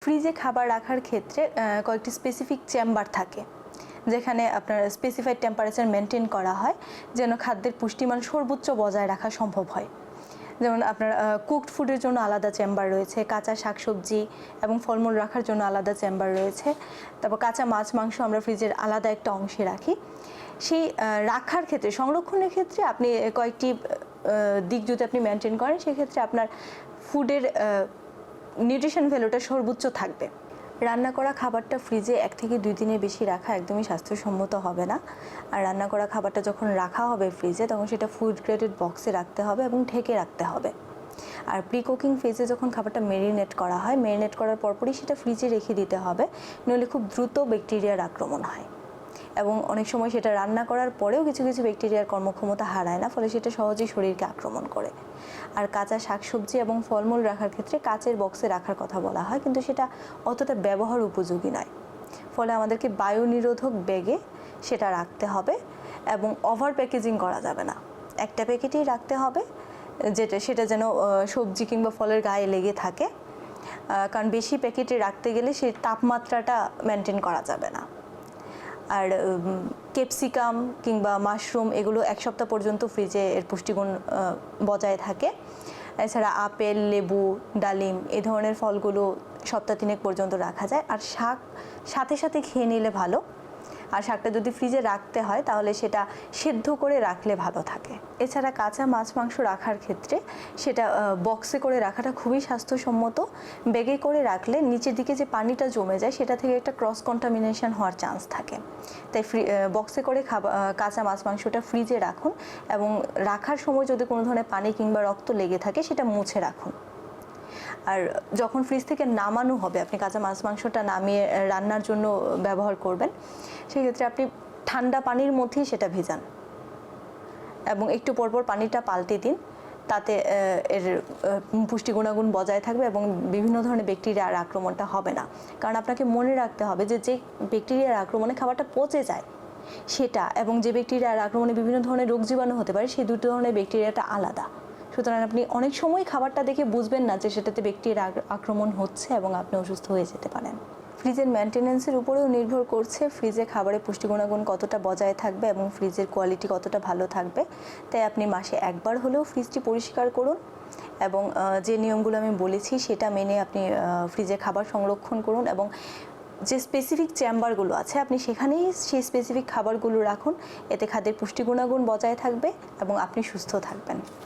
ফ্রিজে খাবার রাখার ক্ষেত্রে কয়েকটি স্পেসিফিক চেম্বার থাকে যেখানে আপনার স্পেসিফাইড টেম্পারেচার মেনটেন করা হয় যেন খাদ্যের পুষ্টিমান সর্বোচ্চ বজায় রাখা সম্ভব হয়। যেমন আপনার কুকড ফুডের জন্য আলাদা চেম্বার রয়েছে, কাঁচা শাকসবজি এবং ফলমূল রাখার জন্য আলাদা চেম্বার রয়েছে, তারপর কাঁচা মাছ মাংস আমরা ফ্রিজের আলাদা একটা অংশে রাখি। সেই রাখার ক্ষেত্রে, সংরক্ষণের ক্ষেত্রে আপনি কয়েকটি দিক যদি আপনি মেনটেন করেন সেক্ষেত্রে আপনার ফুডের নিউট্রিশন ভ্যালুটা সর্বোচ্চ থাকবে। রান্না করা খাবারটা ফ্রিজে 1 থেকে 2 দিনের বেশি রাখা একদমই স্বাস্থ্যসম্মত হবে না। আর রান্না করা খাবারটা যখন রাখা হবে ফ্রিজে তখন সেটা ফুড গ্রেডেড বক্সে রাখতে হবে এবং ঢেকে রাখতে হবে। আর প্রি কুকিং ফেজে যখন খাবারটা মেরিনেট করা হয়, মেরিনেট করার পরপরই সেটা ফ্রিজে রেখে দিতে হবে, নইলে খুব দ্রুত ব্যাকটেরিয়ার আক্রমণ হয় এবং অনেক সময় সেটা রান্না করার পরেও কিছু কিছু ব্যাকটেরিয়ার কর্মক্ষমতা হারায় না, ফলে সেটা সহজেই শরীরকে আক্রমণ করে। আর কাঁচা শাকসবজি এবং ফলমূল রাখার ক্ষেত্রে কাচের বক্সে রাখার কথা বলা হয়, কিন্তু সেটা অতটা ব্যবহার উপযোগী নয়। ফলে আমাদেরকে বায়ু নিরোধক ব্যাগে সেটা রাখতে হবে এবং ওভার প্যাকেজিং করা যাবে না। একটা প্যাকেটেই রাখতে হবে সেটা যেন সবজি কিংবা ফলের গায়ে লেগে থাকে, কারণ বেশি প্যাকেটে রাখতে গেলে সেই তাপমাত্রাটা মেনটেন করা যাবে না। আর ক্যাপসিকাম কিংবা মাশরুম এগুলো 1 সপ্তাহ পর্যন্ত ফ্রিজে এর পুষ্টিগুণ বজায় থাকে। এছাড়া আপেল, লেবু, ডালিম এই ধরনের ফলগুলো সপ্তাহ 3 পর্যন্ত রাখা যায়। আর শাক সাথে সাথে খেয়ে নিলে ভালো। আর শাকটা যদি ফ্রিজে রাখতে হয় তাহলে সেটা সেদ্ধ করে রাখলে ভালো থাকে। এছাড়া কাঁচা মাছ মাংস রাখার ক্ষেত্রে সেটা বক্সে করে রাখাটা খুবই স্বাস্থ্যসম্মত। ব্যাগে করে রাখলে নিচের দিকে যে পানিটা জমে যায় সেটা থেকে একটা ক্রস কন্টামিনেশন হওয়ার চান্স থাকে। তাই বক্সে করে কাঁচা মাছ মাংসটা ফ্রিজে রাখুন এবং রাখার সময় যদি কোনো ধরনের পানি কিংবা রক্ত লেগে থাকে সেটা মুছে রাখুন। আর যখন ফ্রিজ থেকে নামানো হবে, আপনি কাঁচা মাছ মাংসটা নামিয়ে রান্নার জন্য ব্যবহার করবেন, সেক্ষেত্রে আপনি ঠান্ডা পানির মধ্যেই সেটা ভেজান এবং একটু পরপর পানিটা পাল্টে দিন। তাতে এর পুষ্টি গুণাগুণ বজায় থাকবে এবং বিভিন্ন ধরনের ব্যাকটেরিয়ার আক্রমণটা হবে না। কারণ আপনাকে মনে রাখতে হবে যে ব্যাকটেরিয়ার আক্রমণে খাবারটা পচে যায় সেটা এবং যে ব্যাকটেরিয়ার আক্রমণে বিভিন্ন ধরনের রোগ জীবাণু হতে পারে সেই দুটো ধরনের ব্যাকটেরিয়াটা আলাদা। সুতরাং আপনি অনেক সময় খাবারটা দেখে বুঝবেন না যে সেটাতে ব্যাকটেরিয়ার আক্রমণ হচ্ছে এবং আপনি অসুস্থ হয়ে যেতে পারেন। ফ্রিজের মেনটেন্যান্সের উপরেও নির্ভর করছে ফ্রিজে খাবারের পুষ্টি গুণাগুণ কতটা বজায় থাকবে এবং ফ্রিজের কোয়ালিটি কতটা ভালো থাকবে। তাই আপনি মাসে 1 বার হলেও ফ্রিজটি পরিষ্কার করুন এবং যে নিয়মগুলো আমি বলেছি সেটা মেনে আপনি ফ্রিজে খাবার সংরক্ষণ করুন এবং যে স্পেসিফিক চেম্বারগুলো আছে আপনি সেখানেই সেই স্পেসিফিক খাবারগুলো রাখুন। এতে খাদ্যের পুষ্টি গুণাগুণ বজায় থাকবে এবং আপনি সুস্থ থাকবেন।